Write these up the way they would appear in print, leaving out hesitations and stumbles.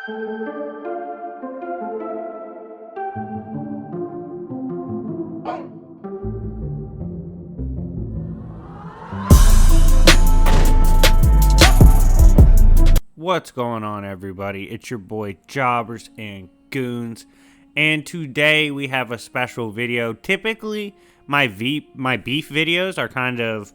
What's going on, everybody? It's your boy Jobbers and Goons, and today we have a special video. Typically, my beef videos are kind of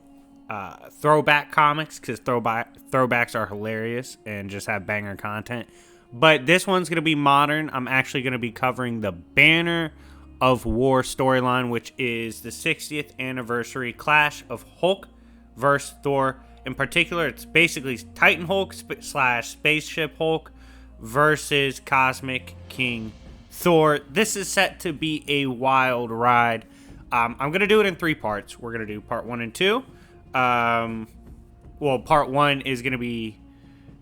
throwback comics because throwbacks are hilarious and just have banger content. But this one's going to be modern. I'm actually going to be covering the Banner of War storyline, which is the 60th anniversary clash of Hulk versus Thor. In particular, it's basically Titan Hulk slash Spaceship Hulk versus Cosmic King Thor. This is set to be a wild ride. I'm going to do it in 3 parts. We're going to do part 1 and 2. Well, part 1 is going to be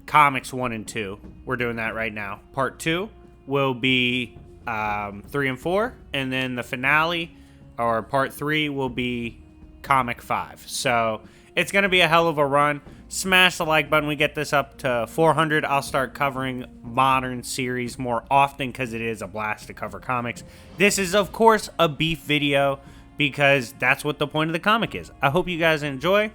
comics 1 and 2. We're doing that right now. Part 2 will be 3 and 4. And then the finale, or part 3, will be comic 5. So it's going to be a hell of a run. Smash the like button. We get this up to 400. I'll start covering modern series more often because it is a blast to cover comics. This is, of course, a beef video because that's what the point of the comic is. I hope you guys enjoy.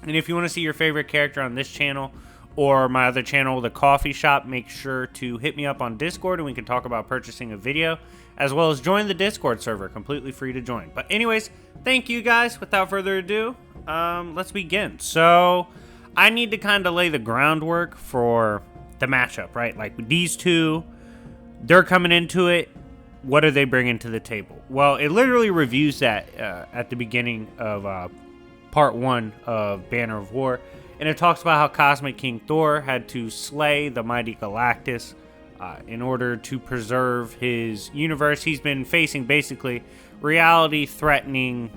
And if you want to see your favorite character on this channel or my other channel, The Coffee Shop, make sure to hit me up on Discord and we can talk about purchasing a video, as well as join the Discord server, completely free to join. But anyways, thank you guys. Without further ado, let's begin. So I need to kind of lay the groundwork for the matchup, right? Like these two, they're coming into it. What are they bringing to the table? Well, it literally reviews that at the beginning of part 1 of Banner of War. And it talks about how Cosmic King Thor had to slay the mighty Galactus in order to preserve his universe. He's been facing basically reality-threatening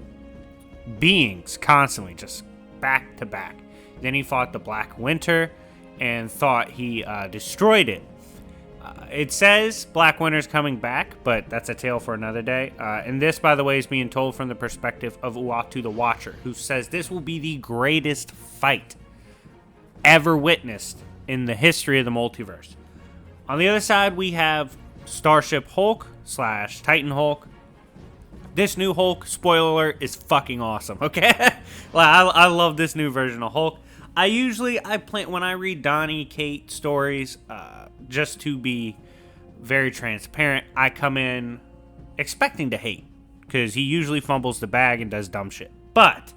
beings constantly, just back to back. Then he fought the Black Winter and thought he destroyed it. It says Black Winter's coming back, but that's a tale for another day. And this, by the way, is being told from the perspective of Uatu the Watcher, who says this will be the greatest fight ever witnessed in the history of the multiverse. On the other side, we have Starship Hulk slash Titan Hulk. This new Hulk, spoiler alert, is fucking awesome, okay? Well, I love this new version of Hulk. When I read Donnie Kate stories, just to be very transparent, I come in expecting to hate, because he usually fumbles the bag and does dumb shit. But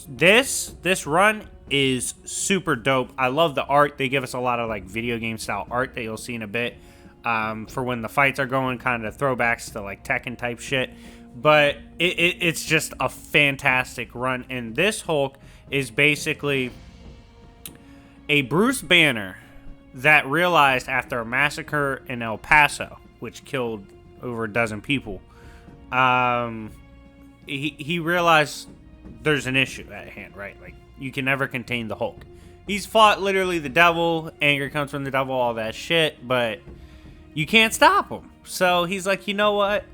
this run is super dope. I love the art. They give us a lot of like video game style art that you'll see in a bit. For when the fights are going, kind of throwbacks to like Tekken type shit. But it's just a fantastic run. And this Hulk is basically a Bruce Banner that realized after a massacre in El Paso, which killed over a dozen people, he realized there's an issue at hand, right? Like, you can never contain the Hulk. He's fought literally the devil, anger comes from the devil, all that shit, but you can't stop him. So he's like, you know what?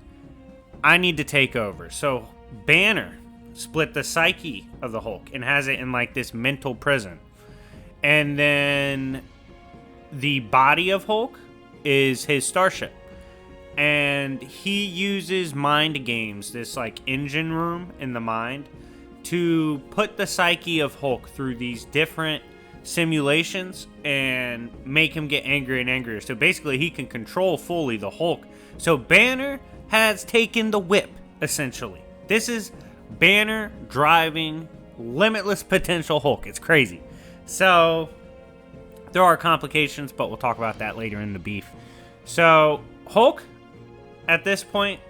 I need to take over. So Banner split the psyche of the Hulk and has it in like this mental prison. And then the body of Hulk is his starship. And he uses mind games, this like engine room in the mind, to put the psyche of Hulk through these different simulations and make him get angrier and angrier. So basically he can control fully the Hulk. So Banner has taken the whip, essentially. This is Banner driving limitless potential Hulk. It's crazy. So there are complications, but we'll talk about that later in the beef. So Hulk, at this point,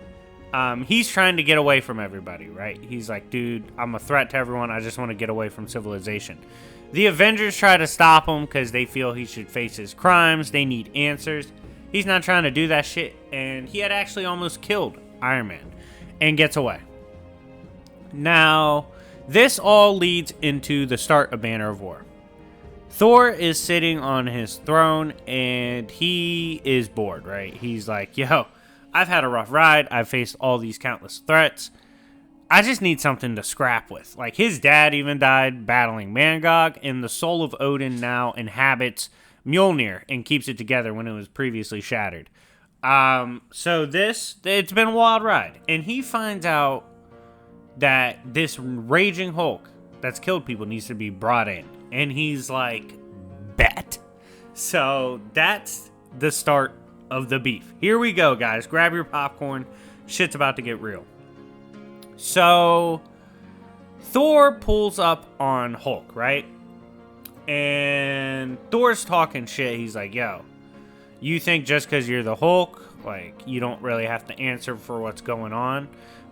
he's trying to get away from everybody, right? He's like, dude, I'm a threat to everyone. I just want to get away from civilization. The Avengers try to stop him because they feel he should face his crimes. They need answers. He's not trying to do that shit. And he had actually almost killed Iron Man and gets away. Now, this all leads into the start of Banner of War. Thor is sitting on his throne and he is bored, right? He's like, yo, I've had a rough ride. I've faced all these countless threats. I just need something to scrap with. Like, his dad even died battling Mangog, and the soul of Odin now inhabits Mjolnir and keeps it together when it was previously shattered. So it's been a wild ride. And he finds out that this raging Hulk that's killed people needs to be brought in. And he's like, bet. So that's the start of the beef. Here we go, guys. Grab your popcorn. Shit's about to get real. So Thor pulls up on Hulk, right? And Thor's talking shit. He's like, yo, you think just because you're the Hulk, like, you don't really have to answer for what's going on?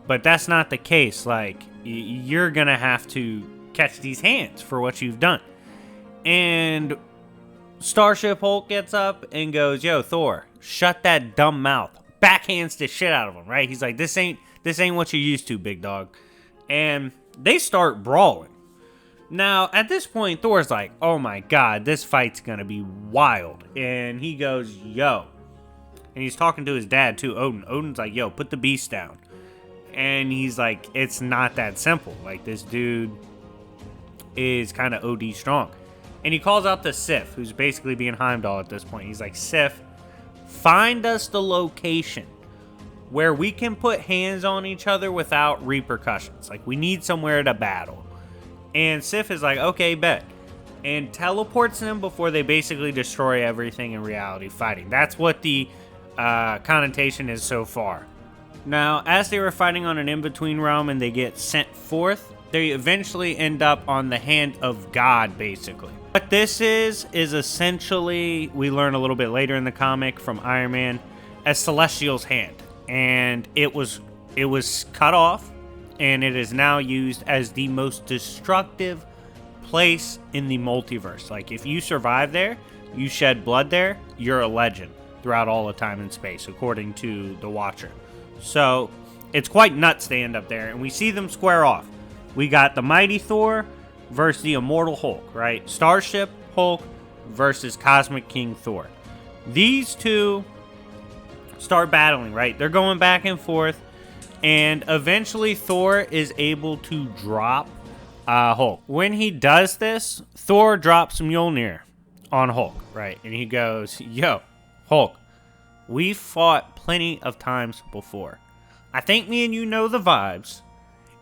But that's not the case. Like, you're going to have to catch these hands for what you've done. And Starship Hulk gets up and goes, yo, Thor, shut that dumb mouth. Backhands the shit out of him, right? He's like, this ain't what you're used to, big dog. And they start brawling. Now, at this point, Thor's like, oh my god, this fight's gonna be wild. And he goes, yo. And he's talking to his dad, too, Odin. Odin's like, yo, put the beast down. And he's like, it's not that simple. Like, this dude is kind of OD strong. And he calls out to Sif, who's basically being Heimdall at this point. He's like, Sif, find us the location where we can put hands on each other without repercussions. Like, we need somewhere to battle. And Sif is like, okay, bet. And teleports them before they basically destroy everything in reality fighting. That's what the connotation is so far. Now, as they were fighting on an in-between realm and they get sent forth, they eventually end up on the hand of God, basically. What this is essentially, we learn a little bit later in the comic from Iron Man, a Celestial's hand. And it was cut off, and it is now used as the most destructive place in the multiverse. Like, if you survive there, you shed blood there, you're a legend throughout all of time and space, according to the Watcher. So, it's quite nuts they end up there, and we see them square off. We got the mighty Thor versus the immortal Hulk, right? Starship Hulk versus Cosmic King Thor. These two start battling, right? They're going back and forth, and eventually Thor is able to drop Hulk. When he does this, Thor drops Mjolnir on Hulk, right? And he goes, yo, Hulk, we've fought plenty of times before. I think me and you know the vibes.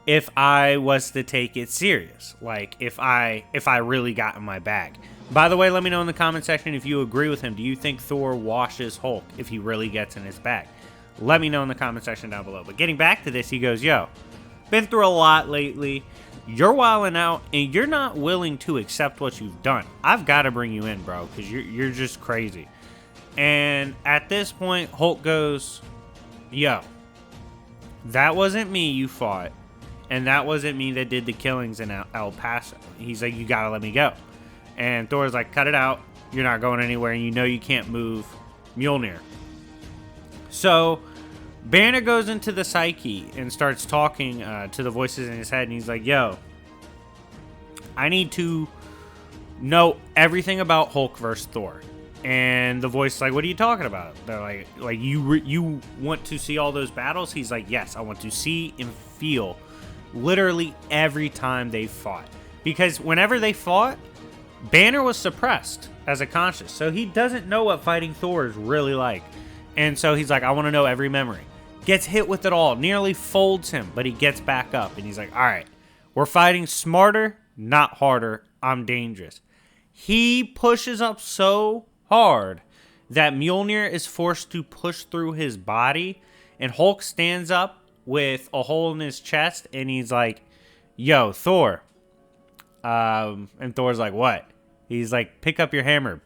If I was to take it serious, like if I really got in my bag. By the way, let me know in the comment section if you agree with him. Do you think Thor washes Hulk if he really gets in his bag? Let me know in the comment section down below. But getting back to this, he goes, yo, been through a lot lately. You're wilding out, and you're not willing to accept what you've done. I've got to bring you in, bro, because you're just crazy. And at this point, Hulk goes, yo, that wasn't me you fought. And that wasn't me that did the killings in El Paso. He's like, you gotta let me go. And Thor's like, cut it out. You're not going anywhere, and you know you can't move Mjolnir. So Banner goes into the psyche and starts talking to the voices in his head, and he's like, yo, I need to know everything about Hulk versus Thor. And the voice is like, what are you talking about? They're like you want to see all those battles? He's like, yes, I want to see and feel literally every time they fought. Because whenever they fought, Banner was suppressed as a conscious. So he doesn't know what fighting Thor is really like. And so he's like, I want to know every memory. Gets hit with it all. Nearly folds him, but he gets back up. And he's like, all right, we're fighting smarter, not harder. I'm dangerous. He pushes up so hard that Mjolnir is forced to push through his body. And Hulk stands up with a hole in his chest, and he's like, yo, Thor. And Thor's like, what? He's like, pick up your hammer,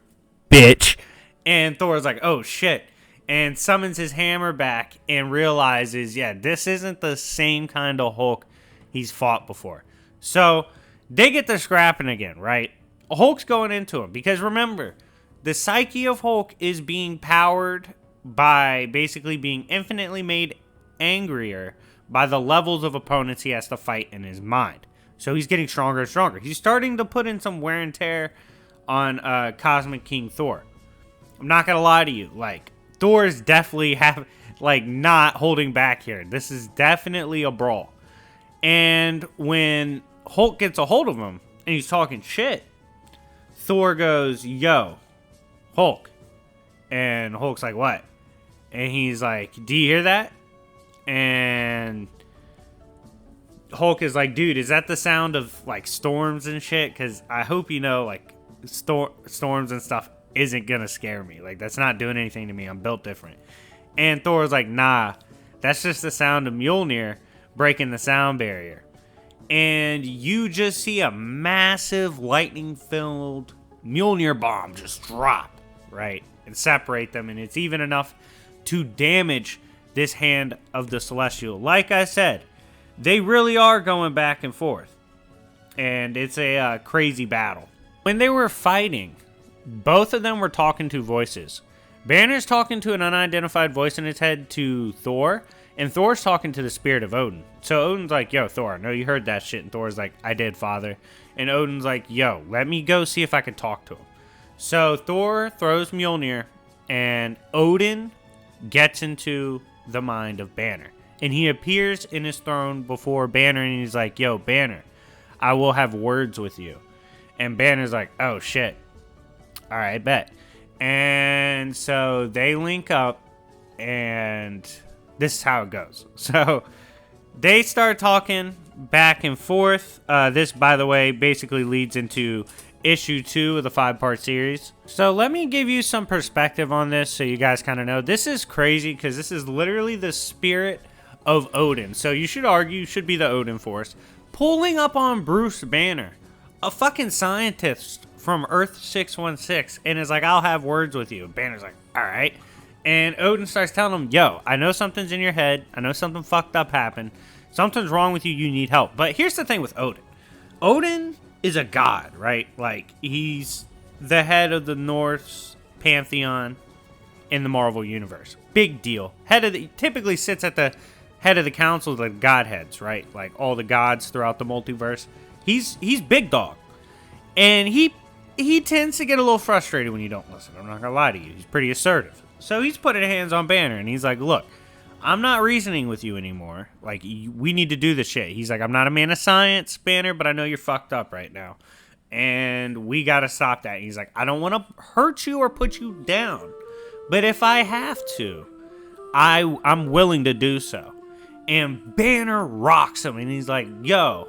bitch. And Thor's like, oh, shit. And summons his hammer back and realizes, yeah, this isn't the same kind of Hulk he's fought before. So they get to scrapping again, right? Hulk's going into him because remember, the psyche of Hulk is being powered by basically being infinitely made angrier by the levels of opponents he has to fight in his mind. So he's getting stronger and stronger. He's starting to put in some wear and tear on Cosmic King Thor. I'm not going to lie to you. Like, Thor is definitely not holding back here. This is definitely a brawl. And when Hulk gets a hold of him and he's talking shit, Thor goes, yo, Hulk. And Hulk's like, what? And he's like, do you hear that? And Hulk is like, dude, is that the sound of like storms and shit? Because I hope you know, like, storms and stuff isn't gonna scare me. Like, that's not doing anything to me. I'm built different. And Thor's like, nah, that's just the sound of Mjolnir breaking the sound barrier. And you just see a massive lightning-filled Mjolnir bomb just drop, right? And separate them. And it's even enough to damage this hand of the Celestial. Like I said, they really are going back and forth. And it's a crazy battle. When they were fighting, both of them were talking to voices. Banner's talking to an unidentified voice in his head to Thor, and Thor's talking to the spirit of Odin. So Odin's like, yo, Thor, I know you heard that shit. And Thor's like, I did, father. And Odin's like, yo, let me go see if I can talk to him. So Thor throws Mjolnir, and Odin gets into the mind of Banner. And he appears in his throne before Banner, and he's like, yo, Banner, I will have words with you. And Banner's like, oh, shit. All right, bet. And so they link up, and this is how it goes. So they start talking back and forth. This, by the way, basically leads into issue 2 of the 5-part series. So let me give you some perspective on this so you guys kind of know. This is crazy because this is literally the spirit of Odin. So you should argue should be the Odin Force pulling up on Bruce Banner, a fucking scientist from Earth 616, and is like, I'll have words with you. Banner's like, all right. And Odin starts telling him, yo, I know something's in your head. I know something fucked up happened. Something's wrong with you. You need help. But here's the thing with Odin. Odin is a god, right? Like, he's the head of the Norse pantheon in the Marvel universe. Big deal. Typically sits at the head of the council of the godheads, right? Like all the gods throughout the multiverse. He's big dog. And he tends to get a little frustrated when you don't listen. I'm not gonna lie to you. He's pretty assertive. So he's putting hands on Banner, and he's like, look, I'm not reasoning with you anymore. Like, we need to do this shit. He's like, I'm not a man of science, Banner, but I know you're fucked up right now. And we gotta stop that. And he's like, I don't want to hurt you or put you down. But if I have to, I'm willing to do so. And Banner rocks him, and he's like, yo,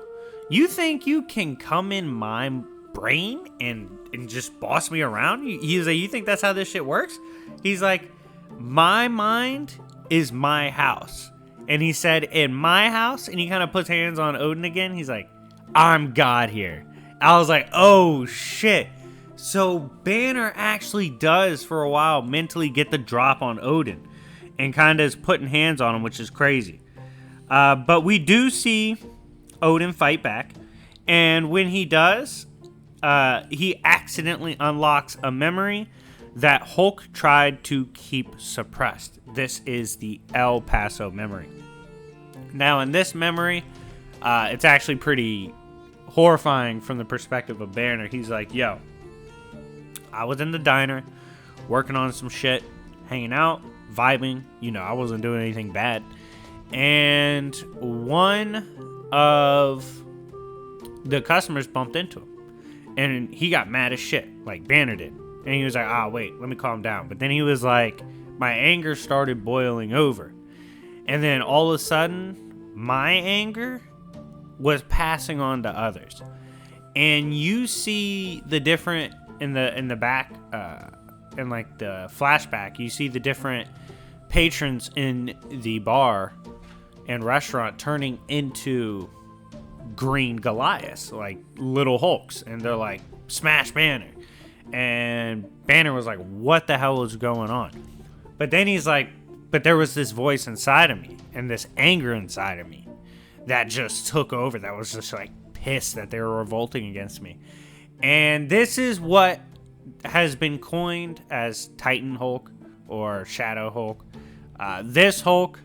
you think you can come in my brain and just boss me around? He's like, you think that's how this shit works? He's like, my mind is my house. And he said, in my house, and he kind of puts hands on Odin again. He's like, I'm God here. I was like, oh shit. So Banner actually does for a while mentally get the drop on Odin and kind of is putting hands on him, which is crazy. But we do see Odin fight back. And when he does, he accidentally unlocks a memory that Hulk tried to keep suppressed. This is the El Paso memory. Now, in this memory, it's actually pretty horrifying from the perspective of Banner. He's like, yo, I was in the diner, working on some shit, hanging out, vibing. You know, I wasn't doing anything bad. And one of the customers bumped into him. And he got mad as shit, like Banner did. And he was like, wait, let me calm down. But then he was like, my anger started boiling over. And then all of a sudden, my anger was passing on to others. And you see the different, in the back, in like the flashback, you see the different patrons in the bar and restaurant turning into green Goliaths, like little Hulks. And they're like, smash Banner. And Banner was like, what the hell is going on? But then he's like, but there was this voice inside of me and this anger inside of me that just took over. That was just like pissed that they were revolting against me. And this is what has been coined as Titan Hulk or Shadow Hulk. This Hulk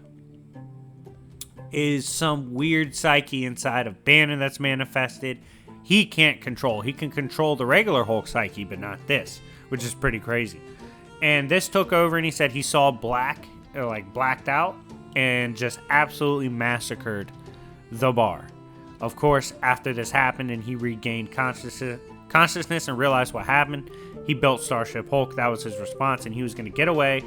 is some weird psyche inside of Banner that's manifested. He can't control. He can control the regular Hulk psyche, but not this, which is pretty crazy. And this took over, and he said he saw black, or like blacked out, and just absolutely massacred the bar. Of course, after this happened and he regained consciousness and realized what happened, he built Starship Hulk. That was his response, and he was going to get away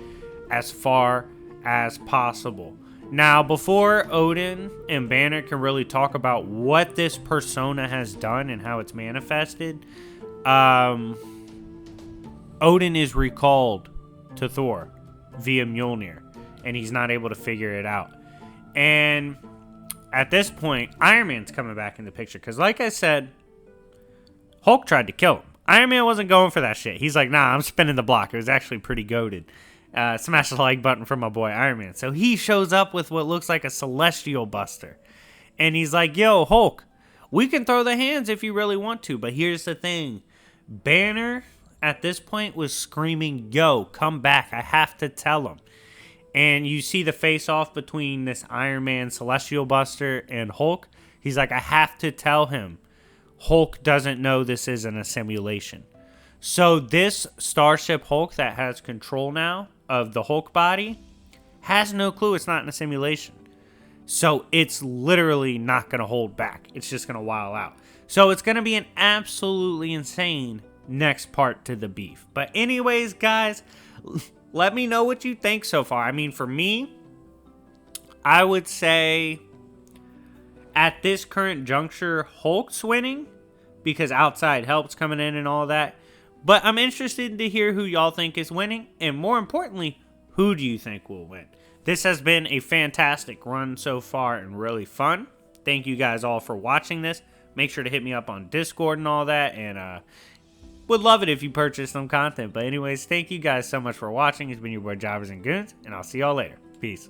as far as possible. Now, before Odin and Banner can really talk about what this persona has done and how it's manifested, Odin is recalled to Thor via Mjolnir, and he's not able to figure it out. And at this point, Iron Man's coming back in the picture, because like I said, Hulk tried to kill him. Iron Man wasn't going for that shit. He's like, nah, I'm spinning the block. It was actually pretty goated. Smash the like button for my boy Iron Man. So he shows up with what looks like a Celestial Buster. And he's like, yo, Hulk, we can throw the hands if you really want to. But here's the thing. Banner, at this point, was screaming, yo, come back. I have to tell him. And you see the face-off between this Iron Man Celestial Buster and Hulk. He's like, I have to tell him. Hulk doesn't know this isn't a simulation. So this Starship Hulk that has control now of the Hulk body has no clue it's not in a simulation. So it's literally not going to hold back. It's just going to wild out. So it's going to be an absolutely insane next part to the beef. But anyways, guys, let me know what you think so far. I mean, for me, I would say at this current juncture, Hulk's winning because outside help's coming in and all that. But I'm interested to hear who y'all think is winning. And more importantly, who do you think will win? This has been a fantastic run so far and really fun. Thank you guys all for watching this. Make sure to hit me up on Discord and all that. And would love it if you purchased some content. But anyways, thank you guys so much for watching. It's been your boy Jobbers and Goons. And I'll see y'all later. Peace.